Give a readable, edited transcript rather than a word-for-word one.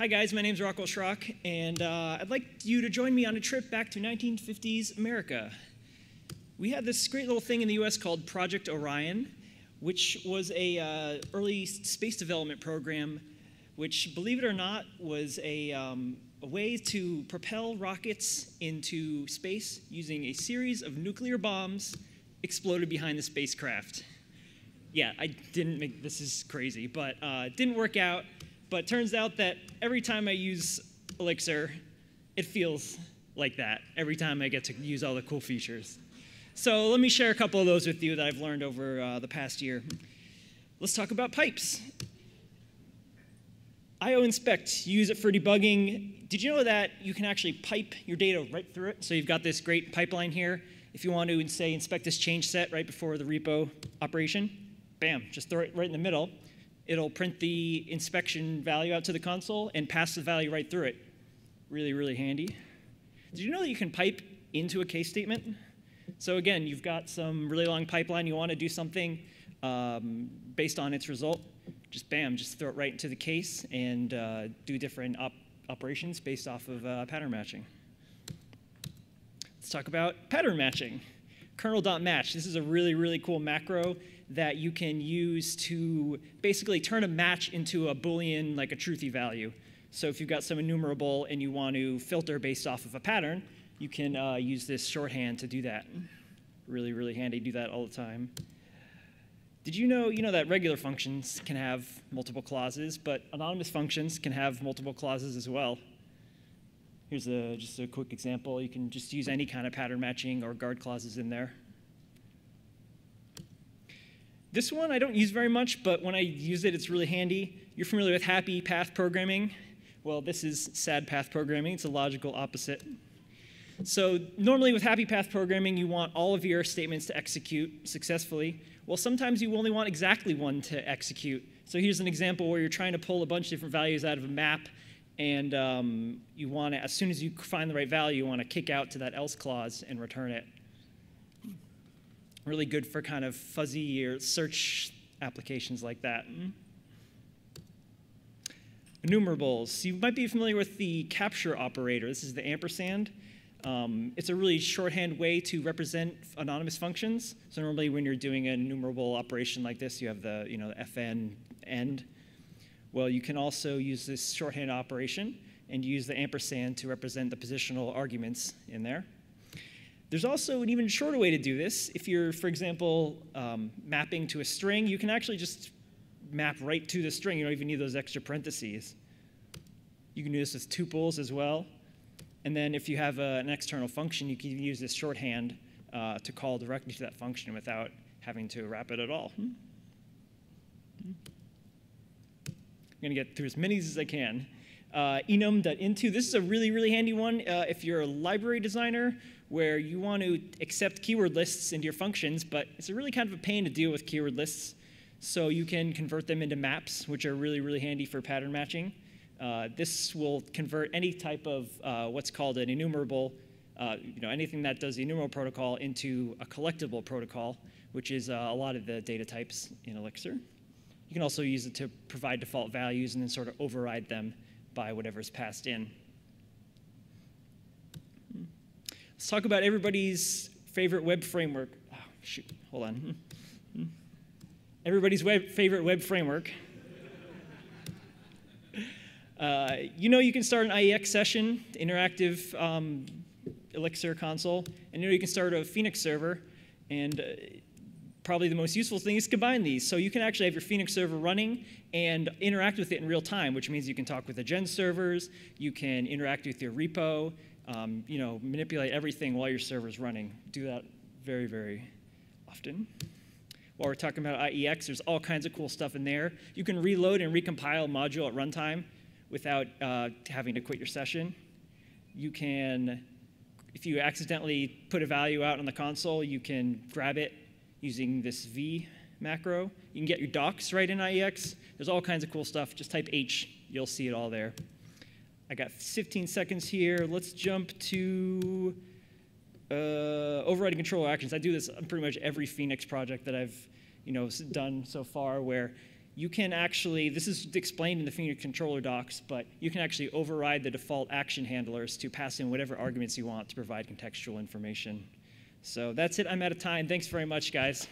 Hi guys, my name's Rockwell Schrock, and I'd like you to join me on a trip back to 1950s America. We had this great little thing in the US called Project Orion, which was a early space development program, which, believe it or not, was a way to propel rockets into space using a series of nuclear bombs exploded behind the spacecraft. Yeah, I didn't make, this is crazy, but it didn't work out. But it turns out that every time I use Elixir, it feels like that every time I get to use all the cool features. So let me share a couple of those with you that I've learned over the past year. Let's talk about pipes. IOInspect, use it for debugging. Did you know that you can actually pipe your data right through it? So you've got this great pipeline here. If you want to, say, inspect this change set right before the repo operation, bam, just throw it right in the middle. It'll print the inspection value out to the console and pass the value right through it. Really, really handy. Did you know that you can pipe into a case statement? So again, you've got some really long pipeline. You want to do something based on its result. Just bam, just throw it right into the case and do different operations based off of pattern matching. Let's talk about pattern matching. Kernel.match. This is a really, really cool macro that you can use to basically turn a match into a Boolean, like a truthy value. So if you've got some enumerable and you want to filter based off of a pattern, you can use this shorthand to do that. Really, really handy. Do that all the time. Did you know that regular functions can have multiple clauses, but anonymous functions can have multiple clauses as well? Here's just a quick example. You can just use any kind of pattern matching or guard clauses in there. This one I don't use very much, but when I use it, it's really handy. You're familiar with happy path programming? Well, this is sad path programming. It's a logical opposite. So normally with happy path programming, you want all of your statements to execute successfully. Well, sometimes you only want exactly one to execute. So here's an example where you're trying to pull a bunch of different values out of a map, and you want to, as soon as you find the right value, you want to kick out to that else clause and return it. Really good for kind of fuzzy or search applications like that. Enumerables. You might be familiar with the capture operator. This is the ampersand. It's a really shorthand way to represent anonymous functions. So normally when you're doing an enumerable operation like this, you have the fn end. Well, you can also use this shorthand operation and use the ampersand to represent the positional arguments in there. There's also an even shorter way to do this. If you're, for example, mapping to a string, you can actually just map right to the string. You don't even need those extra parentheses. You can do this with tuples as well. And then if you have an external function, you can use this shorthand to call directly to that function without having to wrap it at all. I'm going to get through as many as I can. enum.into, this is a really, really handy one if you're a library designer where you want to accept keyword lists into your functions, but it's a really kind of a pain to deal with keyword lists. So you can convert them into maps, which are really, really handy for pattern matching. This will convert any type of what's called an enumerable, anything that does the enumerable protocol into a collectible protocol, which is a lot of the data types in Elixir. You can also use it to provide default values and then sort of override them by whatever's passed in. Let's talk about everybody's favorite web framework. Oh, shoot, hold on. Everybody's favorite web framework. You can start an IEX session, interactive Elixir console, and you can start a Phoenix server, and probably the most useful thing is to combine these. So you can actually have your Phoenix server running and interact with it in real time, which means you can talk with the gen servers, you can interact with your repo, manipulate everything while your server's running. Do that very, very often. While we're talking about IEX, there's all kinds of cool stuff in there. You can reload and recompile a module at runtime without having to quit your session. You can, if you accidentally put a value out on the console, you can grab it using this v macro. You can get your docs right in IEX. There's all kinds of cool stuff. Just type H. You'll see it all there. I got 15 seconds here. Let's jump to overriding controller actions. I do this on pretty much every Phoenix project that I've done so far, where you can actually, this is explained in the Finger controller docs, but you can actually override the default action handlers to pass in whatever arguments you want to provide contextual information. So that's it. I'm out of time. Thanks very much, guys.